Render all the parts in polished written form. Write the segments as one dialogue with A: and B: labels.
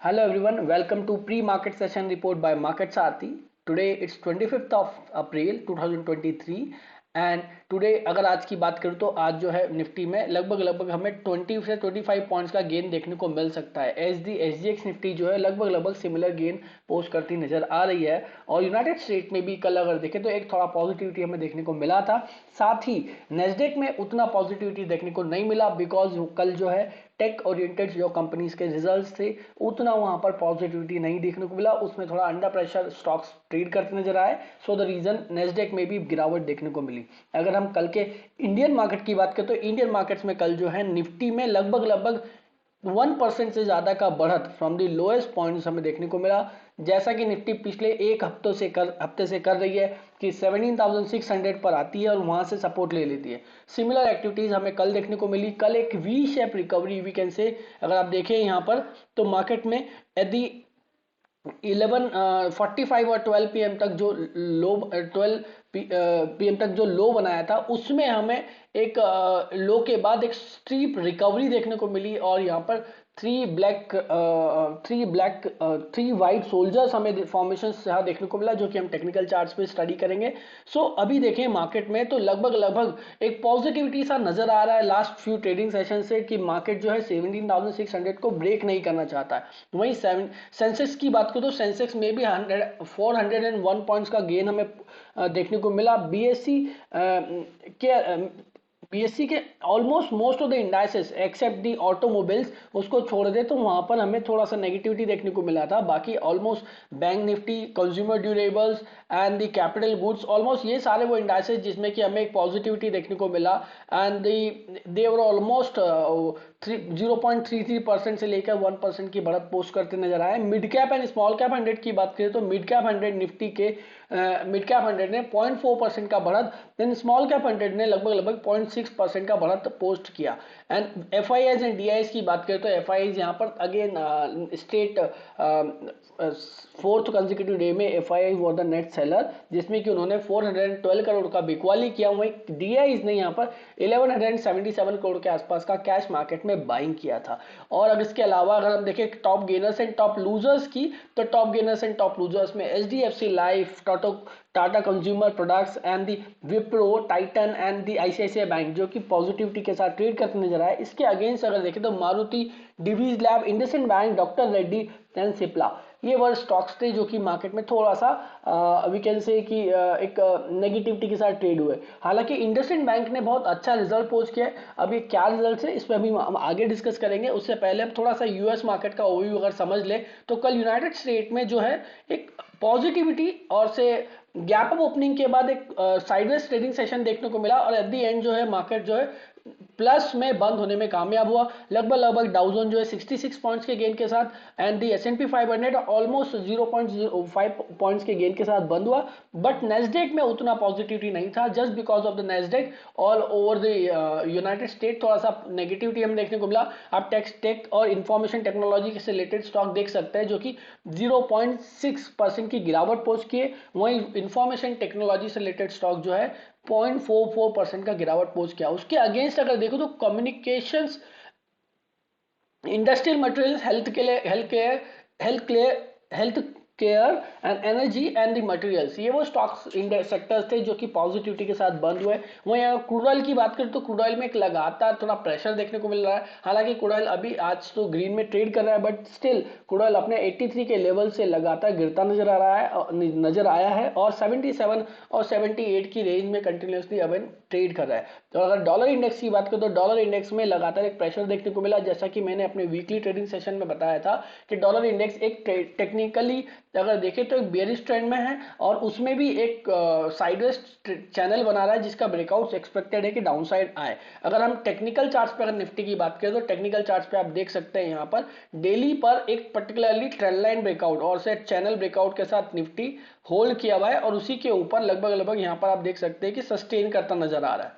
A: Hello everyone, welcome to pre-market session report by Market Sathi. Today it's 25th of April 2023 and today अगर आज की बात करूं तो आज जो है निफ्टी में लगभग हमें 20 से 25 पॉइंट्स का गेन देखने को मिल सकता है। एसजीएक्स निफ्टी जो है लगभग सिमिलर गेन पोस्ट करती नजर आ रही है और यूनाइटेड स्टेट में भी कल अगर देखें तो एक थोड़ा पॉजिटिविटी हमें देखने को मिला था। साथ ही नेस्डेक में उतना पॉजिटिविटी देखने को नहीं मिला बिकॉज कल जो है टेक ओरिएंटेड जो कंपनीज के रिजल्ट्स थे उतना वहां पर पॉजिटिविटी नहीं देखने को मिला, उसमें थोड़ा अंडर प्रेशर स्टॉक्स ट्रेड करते नजर आए। सो द रीजन नेस्डेक में भी गिरावट देखने को मिली। अगर हम कल के इंडियन मार्केट की बात करें तो इंडियन मार्केट्स में कल जो है निफ्टी में लगभग 1% से ज्यादा का बढ़त फ्रॉम दी लोएस्ट पॉइंट्स हमें देखने को मिला। जैसा कि निफ्टी पिछले एक हफ्ते से कर रही है कि 17,600 पर आती है और वहां से सपोर्ट ले लेती है। सिमिलर एक्टिविटीज हमें कल देखने को मिली। कल एक V shape recovery we can say अगर आप देखें यहाँ पर तो मार्केट में यदि 11:45 और 12 पीएम तक जो लो 12 पीएम तक जो लो बनाया था उसमें हमें एक लो के बाद एक स्टीप रिकवरी देखने को मिली और यहाँ पर थ्री वाइट सोल्जर्स हमें फॉर्मेशन यहाँ देखने को मिला जो कि हम टेक्निकल चार्ट्स पे स्टडी करेंगे। सो अभी देखें मार्केट में तो लगभग एक पॉजिटिविटी सा नजर आ रहा है लास्ट फ्यू ट्रेडिंग सेशन से कि मार्केट जो है 17,600 को ब्रेक नहीं करना चाहता है। वहीं सेंसेक्स की बात करो तो सेंसेक्स में भी 401 पॉइंट्स का गेन हमें देखने को मिला। बीएससी के almost most of the indices except the automobiles उसको छोड़ दे तो वहां पर हमें थोड़ा सा नेगेटिविटी देखने को मिला था। बाकी almost bank Nifty, consumer durables and the capital goods almost ये सारे वो इंडाइसेस जिसमें कि हमें एक पॉजिटिविटी देखने को मिला एंड दे वर ऑलमोस्ट 0.33% से लेकर 1% की बढ़त पोस्ट करते नजर आए। Mid cap and small cap 100 की बात करें तो मिड कैप 100 निफ्टी के मिड कैप 100 ने 0.4% का बढ़त, देन स्मॉल कैप 100 ने लगभग 0.6% का बढ़त पोस्ट किया। एंड एफआईआईज एंड डीआईज की बात करें तो एफआईआईज यहाँ पर again state fourth consecutive day में FII was the net seller जिसमें कि उन्होंने 412 करोड़ का बिकवाली किया। वहीं डीआईज ने यहाँ पर 1177 करोड़ के आसपास का कैश मार्केट में बाइंग किया था। और अगर इसके अलावा अगर हम देखें top gainers and top losers की तो top gainers and top losers में HDFC Life, Tata Consumer Products and the Wipro, Titan and the ICICI Bank जो कि पॉजिटिविटी के साथ ट्रेड करते नजर आए। इसके अगेंस्ट अगर देखें तो Maruti, Divi's lab, IndusInd bank, doctor Reddy and Cipla ये वो स्टॉक्स थे जो कि मार्केट में थोड़ा सा वी कैन से कि एक नेगेटिविटी के साथ ट्रेड हुए। हालांकि इंडसइंड बैंक ने बहुत अच्छा रिजल्ट पोस्ट किया है। अब ये क्या रिजल्ट है इस पर अभी हम आगे डिस्कस करेंगे। उससे पहले हम थोड़ा सा यूएस मार्केट का ओवरव्यू अगर समझ ले तो कल यूनाइटेड स्टेट में जो है एक पॉजिटिविटी और से गैप अप ओपनिंग के बाद एक साइडवेज ट्रेडिंग सेशन देखने को मिला और एट द एंड जो है मार्केट जो है प्लस में बंद होने में कामयाब हुआ। लगभग डाउजोन जो है 66 पॉइंट्स के गेन के साथ and the S&P 500 almost 0.05 points के गेन के साथ बंद हुआ। बट नेस्डेक में उतना पॉजिटिविटी नहीं था just because of the Nasdaq all over the United state थोड़ा सा नेगेटिविटी हमें देखने को मिला। आप टेक और इंफॉर्मेशन टेक्नोलॉजी से रिलेटेड स्टॉक देख सकते हैं जो कि 0.6% की गिरावट पोस्ट किए। वहीं इंफॉर्मेशन टेक्नोलॉजी से रिलेटेड स्टॉक जो है 0.44% का गिरावट पोस्ट किया। उसके अगेंस्ट अगर देखो तो communications, industrial materials, health care and energy and the materials ये वो स्टॉक्स सेक्टर्स थे जो कि पॉजिटिविटी के साथ बंद हुए। वहीं अगर क्रूड ऑयल की बात करें तो क्रूड ऑयल में एक लगातार थोड़ा प्रेशर देखने को मिल रहा है। हालांकि क्रूड ऑयल अभी आज तो ग्रीन में ट्रेड कर रहा है बट स्टिल क्रूड ऑयल अपने 83 के लेवल से लगातार गिरता नजर आया है और 77 और 78 की रेंज में कंटिन्यूसली अब ट्रेड कर रहा है। तो अगर डॉलर इंडेक्स की बात करें तो डॉलर इंडेक्स में लगातार एक प्रेशर देखने को मिला। जैसा कि मैंने अपने वीकली ट्रेडिंग सेशन में बताया था कि डॉलर इंडेक्स एक टेक्निकली अगर देखें तो एक बेयरिश ट्रेंड में है और उसमें भी एक साइडवेज चैनल बना रहा है जिसका ब्रेकआउट एक्सपेक्टेड है कि डाउन साइड आए। अगर हम टेक्निकल चार्ट्स पर अगर निफ्टी की बात करें तो टेक्निकल चार्ट्स पे आप देख सकते हैं यहाँ पर डेली पर एक पर्टिकुलरली ट्रेंड लाइन ब्रेकआउट और सेट चैनल ब्रेकआउट के साथ निफ्टी होल्ड किया हुआ है और उसी के ऊपर लगभग यहाँ पर आप देख सकते हैं कि सस्टेन करता नजर आ रहा है।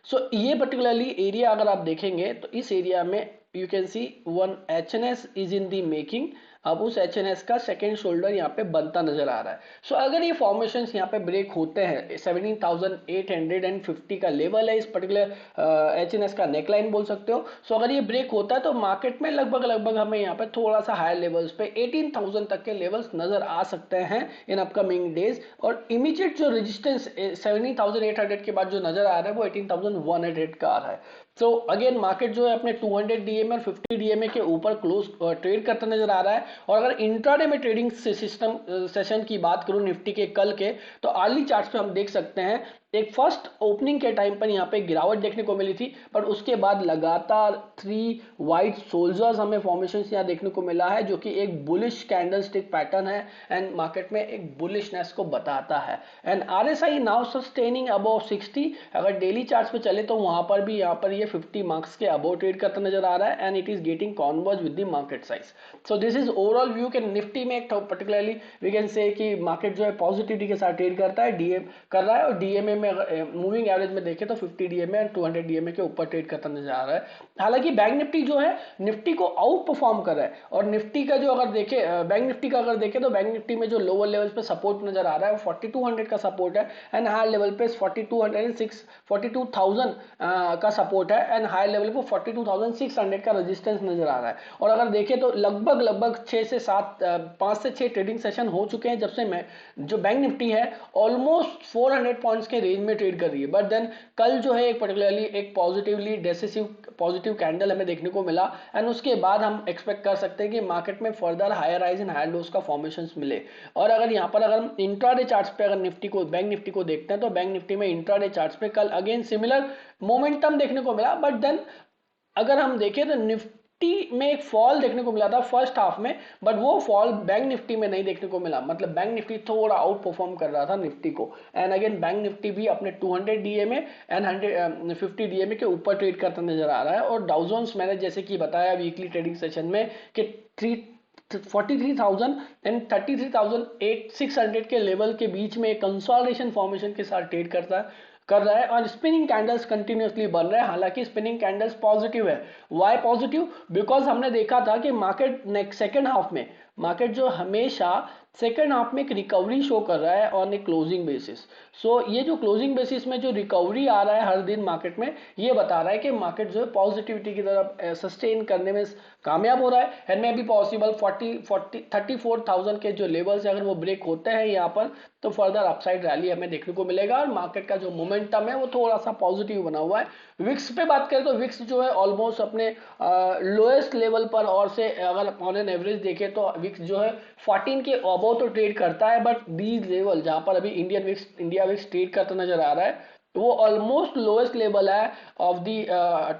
A: सो ये पर्टिकुलरली एरिया अगर आप देखेंगे तो इस एरिया में you can see one HNS is in the making अब उस एचएनएस का सेकेंड शोल्डर यहाँ पे बनता नजर आ रहा है। सो अगर ये फॉर्मेशन यहाँ पे ब्रेक होते हैं, 17,850 का लेवल है इस पर्टिकुलर एचएनएस का नेकलाइन बोल सकते हो। सो अगर ये ब्रेक होता है तो मार्केट में लगभग लगभग हमें यहाँ पे थोड़ा सा हायर लेवल्स पे 18,000 तक के लेवल्स नजर आ सकते हैं इन अपकमिंग डेज। और इमीडिएट जो रेजिस्टेंस 17,800 के बाद जो नजर आ रहा है वो 18,100 का आ रहा है। सो अगेन मार्केट जो है अपने 200 डीएमए और 50 डीएमए के ऊपर क्लोज ट्रेड करता नजर आ रहा है। और अगर इंट्राडे में ट्रेडिंग सिस्टम सेशन की बात करूं निफ्टी के कल के, तो अर्ली चार्ट्स पे हम देख सकते हैं एक फर्स्ट ओपनिंग के टाइम पर यहाँ पे गिरावट देखने को मिली थी, पर उसके बाद लगातार 3 वाइट सोल्जर्स हमें फॉर्मेशन यहाँ देखने को मिला है, जो कि एक बुलिश कैंडलस्टिक पैटर्न है एंड मार्केट में एक बुलिशनेस को बताता है। And RSI now sustaining above 60। अगर डेली चार्ट्स पे चले तो वहां पर भी यहाँ पर ये 50 मार्क्स के अबव ट्रेड करता नजर आ रहा है and it is getting converge with the market size. So this is overall view के निफ्टी में एक पर्टिकुलरली वी कैन से कि मार्केट जो है पॉजिटिविटी के साथ ट्रेड करता है, डीएम कर रहा है। और डीएमए में मूविंग एवरेज में देखें तो 50 डीएमए और 200 डीएमए के ऊपर ट्रेड करता नजर आ रहा है। हालांकि बैंक निफ्टी जो है निफ्टी को आउट परफॉर्म कर रहा है। और निफ्टी का जो अगर देखे बैंक निफ्टी का अगर देखें तो बैंक निफ्टी में जो लोअर लेवल पे सपोर्ट नजर आ रहा है वो 4200 का सपोर्ट है एंड हायर लेवल पे 42,000 का सपोर्ट है एंड हायर लेवल पे 42,600 का रेजिस्टेंस नजर आ रहा है। और अगर देखें तो लगभग 5 से 6 ट्रेडिंग सेशन हो चुके हैं जब से मैं जो बैंक निफ्टी है ऑलमोस्ट 400 पॉइंट्स के रेंज में ट्रेड कर रही है। बट देन कल जो है एक पर्टिकुलरली एक पॉजिटिव कैंडल हमें देखने को मिला एंड उसके बाद हम एक्सपेक्ट कर सकते हैं कि मार्केट में further higher highs and higher lows का फॉर्मेशन मिले। और अगर यहाँ पर अगर हम इंट्राडे चार्ट्स पे अगर बैंक निफ्टी को देखते हैं तो बैंक निफ्टी में इंट्राडे चार्ट्स पे कल अगेन सिमिलर मोमेंटम देखने को मिला। बट देन अगर हम देखें तो निफ्टी में एक फॉल देखने को मिला था फर्स्ट हाफ में, बट वो फॉल बैंक निफ्टी में नहीं देखने को मिला। मतलब बैंक निफ्टी थोड़ा आउट परफॉर्म कर रहा था निफ्टी को एंड अगेन बैंक निफ्टी भी अपने 200 डीएमए एंड 150 डीएमए के ऊपर ट्रेड करता नजर आ रहा है। और डाउ जोन्स मैंने जैसे कि बताया वीकली ट्रेडिंग सेशन में कि 43,000 एंड 33,600 के लेवल के बीच में कंसोलिडेशन फॉर्मेशन के साथ ट्रेड कर रहा है और स्पिनिंग कैंडल्स कंटिन्यूअसली बन रहे हैं। हालांकि स्पिनिंग कैंडल्स पॉजिटिव है। Why positive? बिकॉज हमने देखा था कि मार्केट नेक्स्ट सेकेंड हाफ में मार्केट जो हमेशा सेकेंड हाफ में एक रिकवरी शो कर रहा है ऑन ए क्लोजिंग बेसिस। सो ये जो क्लोजिंग बेसिस में जो रिकवरी आ रहा है हर दिन मार्केट में, ये बता रहा है कि मार्केट जो है पॉजिटिविटी की तरफ सस्टेन करने में कामयाब हो रहा है एंड मे बी पॉसिबल 34,000 के जो लेवल्स है अगर वो ब्रेक होते हैं यहाँ पर तो फर्दर अपसाइड रैली हमें देखने को मिलेगा और मार्केट का जो मोमेंटम है वो थोड़ा सा पॉजिटिव बना हुआ है। विक्स पे बात करें तो विक्स जो है ऑलमोस्ट अपने लोएस्ट लेवल पर और से अगर ऑन एन एवरेज देखें तो विक्स जो है 14 के अबव तो ट्रेड करता है। बट दीज लेवल जहां पर अभी इंडिया विक्स ट्रेड करता नजर आ रहा है वो ऑलमोस्ट लोएस्ट लेवल है ऑफ दी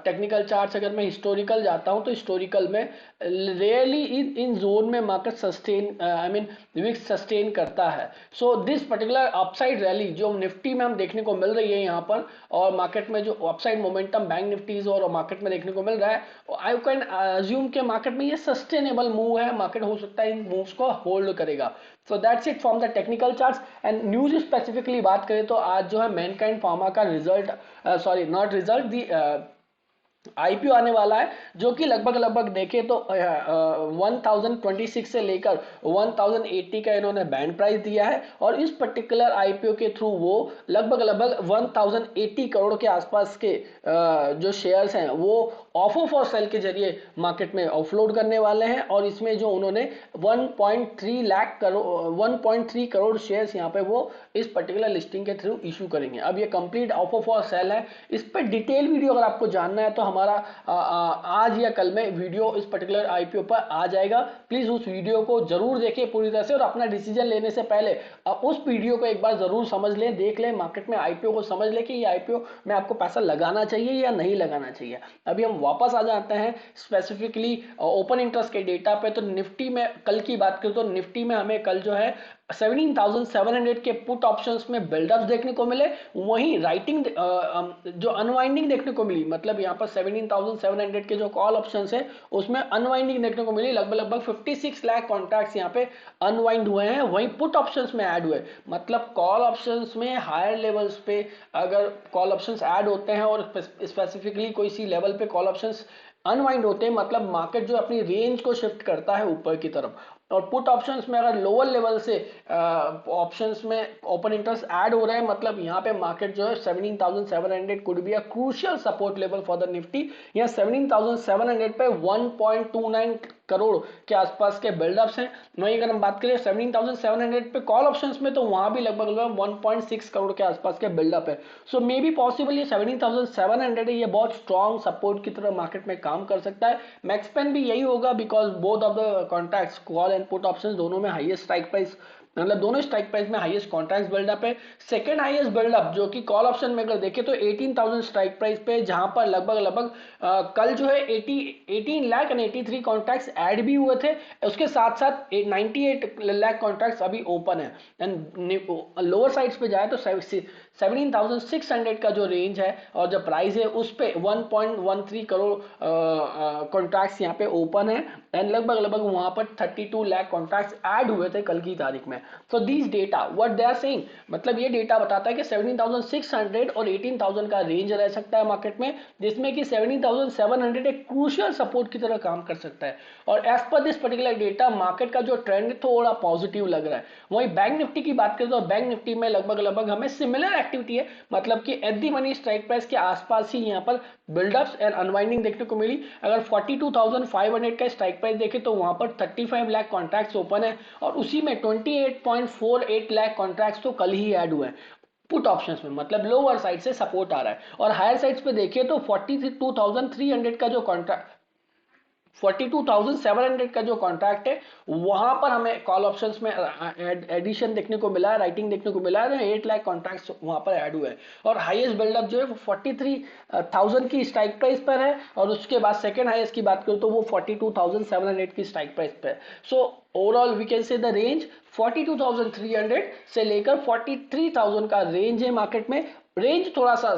A: टेक्निकल चार्ट्स। अगर मैं हिस्टोरिकल जाता हूं तो हिस्टोरिकल में रेयरली इन जोन में मार्केट सस्टेन विक्स सस्टेन करता है। So this particular upside rally जो निफ्टी में हम देखने को मिल रही है यहाँ पर और मार्केट में जो अपसाइड मोमेंटम बैंक निफ्टीज और मार्केट में देखने को मिल रहा है, आई कैन अज्यूम के मार्केट में ये सस्टेनेबल मूव है। मार्केट हो सकता है इन मूव्स को होल्ड करेगा। सो that's it from the technical charts and news specifically बात करें तो आज जो है मैनकाइंड फार्मा का रिजल्ट आईपीओ आने वाला है जो कि लगभग देखें तो 1026 से लेकर 1080 का इन्होंने बैंड प्राइस दिया है और इस पर्टिकुलर आईपीओ के थ्रू वो लगभग 1080 करोड़ के आसपास के जो शेयर्स हैं वो ऑफर फॉर सेल के जरिए मार्केट में ऑफलोड करने वाले हैं। और इसमें जो उन्होंने 1.3 करोड़ शेयर्स यहाँ पे वो इस पर्टिकुलर लिस्टिंग के थ्रू इशू करेंगे। अब ये कंप्लीट ऑफर फॉर सेल है। इस पर डिटेल वीडियो अगर आपको जानना है तो हमारा आज या कल में वीडियो इस पर्टिकुलर आईपीओ पर आ जाएगा। प्लीज उस वीडियो को जरूर देखें पूरी तरह से और अपना डिसीजन लेने से पहले उस वीडियो को एक बार जरूर समझ लें, देख लें, मार्केट में आईपीओ को समझ लें कि ये आईपीओ में आपको पैसा लगाना चाहिए या नहीं लगाना चाहिए। अभी हम वापस आ जाते हैं स्पेसिफिकली ओपन इंटरेस्ट के डेटा पे। तो निफ्टी में कल की बात करें तो निफ्टी में हमें कल जो है 17,700 के पुट ऑप्शंस में बिल्डअप्स देखने को मिले, वहीं राइटिंग जो अनवाइंडिंग देखने को मिली। मतलब यहाँ पर 17,700 के जो कॉल ऑप्शंस है उसमें अनवाइंडिंग देखने को मिली। लगभग 56 लाख कॉन्ट्रैक्ट्स यहाँ पे अनवाइंड हुए हैं, वहीं पुट ऑप्शंस में ऐड हुए। मतलब कॉल ऑप्शंस में हायर लेवल्स पे अगर कॉल ऑप्शंस ऐड होते हैं और स्पेसिफिकली कोई सी लेवल पे कॉल ऑप्शंस अनवाइंड होते हैं, मतलब मार्केट जो अपनी रेंज को शिफ्ट करता है ऊपर की तरफ। और पुट ऑप्शंस में अगर लोअर लेवल से ऑप्शंस में ओपन इंटरेस्ट ऐड हो रहा है, मतलब यहाँ पे मार्केट जो है 17,700 could be a crucial support level for the Nifty. या 17,700 पे 1.29 करोड़ के आसपास के बिल्डअप्स हैं। वहीं अगर हम बात करें 17,700 पे कॉल ऑप्शंस में, तो वहां भी लगभग लगभग 1.6 करोड़ के आसपास के बिल्डअप है। सो मे बी पॉसिबल ये 17,700 है, ये बहुत स्ट्रॉन्ग सपोर्ट की तरह मार्केट में काम कर सकता है। मैक्सपेन भी यही होगा, because both of the contracts call and put options दोनों में हाईएस्ट स्ट्राइक प्राइस, मतलब दोनों स्ट्राइक प्राइस में हाईएस्ट कॉन्ट्रैक्ट बिल्डअप है। सेकंड हाईएस्ट बिल्डअप जो कि कॉल ऑप्शन में अगर देखें तो 18,000 स्ट्राइक प्राइस पे, जहां पर लगभग लगभग कल जो है 18 लाख एंड 83 कॉन्ट्रैक्ट्स ऐड भी हुए थे। उसके साथ साथ 98 लाख कॉन्ट्रैक्ट्स अभी ओपन है। एंड लोअर साइड्स पे जाए तो 17,600 का जो रेंज है और जो प्राइस है उस पे 1.13 करोड़ कॉन्ट्रैक्ट्स यहाँ पे ओपन है। एंड लगभग लगभग वहां पर 32 लाख कॉन्ट्रैक्ट्स ऐड हुए थे कल की तारीख में। So these data what they are saying, मतलब ये डेटा बताता है कि 17,600 और 18,000 का रेंज रह सकता है मार्केट में, जिसमें कि 17,700 एक क्रूशियल सपोर्ट की तरह काम कर सकता है। और as per this particular data market का जो ट्रेंड थोड़ा पॉजिटिव लग रहा है। वहीं बैंक निफ्टी की बात करें तो बैंक निफ्टी में लगभग लगभग हमें सिमिलर एक्टिविटी है, मतलब कि at the money strike price के आसपास ही यहाँ पर बिल्डअप्स एंड अनवाइंडिंग देखने को मिली। अगर 42,500 का स्ट्राइक प्राइस देखें तो वहां पर 35 लाख कॉन्ट्रैक्ट्स ओपन है और उसी में 28.48 लाख कॉन्ट्रैक्ट्स तो कल ही ऐड हुए हैं पुट ऑप्शंस में, मतलब लोअर साइड से सपोर्ट आ रहा है। और हायर साइड्स पे देखिए तो 42,300 का जो कॉन्ट्रैक्ट 42,700 का जो कॉन्ट्रैक्ट है वहां पर हमें कॉल ऑप्शंस में एडिशन देखने को मिला है, राइटिंग देखने को मिला है। 8 लाख कॉन्ट्रैक्ट्स वहां पर ऐड हुए हैं और हाईएस्ट बिल्डअप जो है 43,000 की स्ट्राइक प्राइस पर है। और उसके बाद सेकंड हाईएस्ट की बात करूं तो वो 42,700 की स्ट्राइक प्राइस पर है। So overall we can say the range 42,300 से लेकर 43,000 का रेंज है मार्केट में। रेंज थोड़ा सा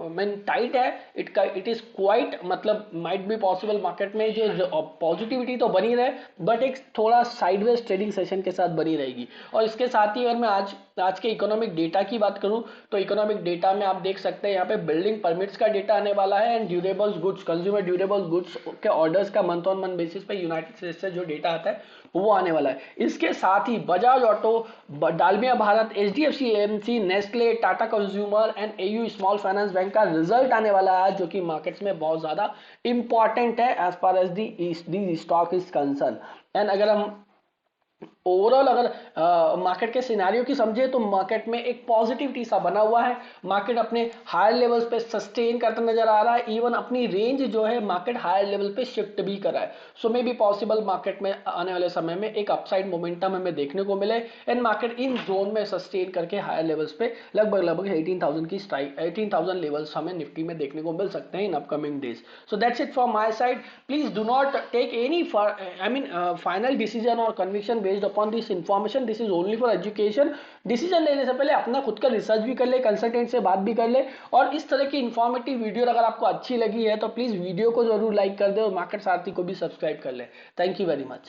A: मीन टाइट है, इट इज क्वाइट, मतलब माइट बी पॉसिबल मार्केट में जो पॉजिटिविटी तो बनी रहे बट एक थोड़ा साइडवेज ट्रेडिंग सेशन के साथ बनी रहेगी। और इसके साथ ही अगर मैं आज के इकोनॉमिक डेटा की बात करूं तो इकोनॉमिक डेटा में आप देख सकते हैं यहाँ पे बिल्डिंग परमिट्स का डेटा आने वाला है and durables goods, consumer durables goods के ऑर्डर्स का मंथ ऑन मंथ बेसिस पे यूनाइटेड स्टेट्स से जो डेटा आता है वो आने वाला है। इसके साथ ही Bajaj Auto, Dalmia Bharat, HDFC AMC, Nestle, Tata Consumer and AU Small Finance Bank का रिजल्ट आने वाला है, जो कि मार्केट्स में बहुत ज्यादा इंपॉर्टेंट है as far as the stock is concern. And अगर हम ओवरऑल अगर मार्केट के सिनेरियो की समझे तो मार्केट में एक पॉजिटिविटी सा बना हुआ है। मार्केट अपने हायर लेवल्स पे सस्टेन करता नजर आ रहा है, इवन अपनी रेंज जो है मार्केट हायर लेवल पे शिफ्ट भी कर रहा है। सो मे बी पॉसिबल मार्केट में आने वाले समय में एक अपसाइड मोमेंटम हमें देखने को मिले एंड मार्केट इन जोन में सस्टेन करके हायर लेवल्स पे लगभग लगभग 18,000 की स्ट्राइक 18,000 लेवल्स हमें निफ्टी में देखने को मिल सकते हैं in upcoming days. So that's it from my side. Please do not take any final decision और conviction based upon this information, this is only for education. Decision लेने से पहले अपना खुद का रिसर्च भी कर ले, कंसल्टेंट से बात भी कर ले। और इस तरह की इंफॉर्मेटिव वीडियो अगर आपको अच्छी लगी है तो प्लीज वीडियो को जरूर लाइक कर दे और मार्केट सारथी को भी सब्सक्राइब कर ले। Thank you very much.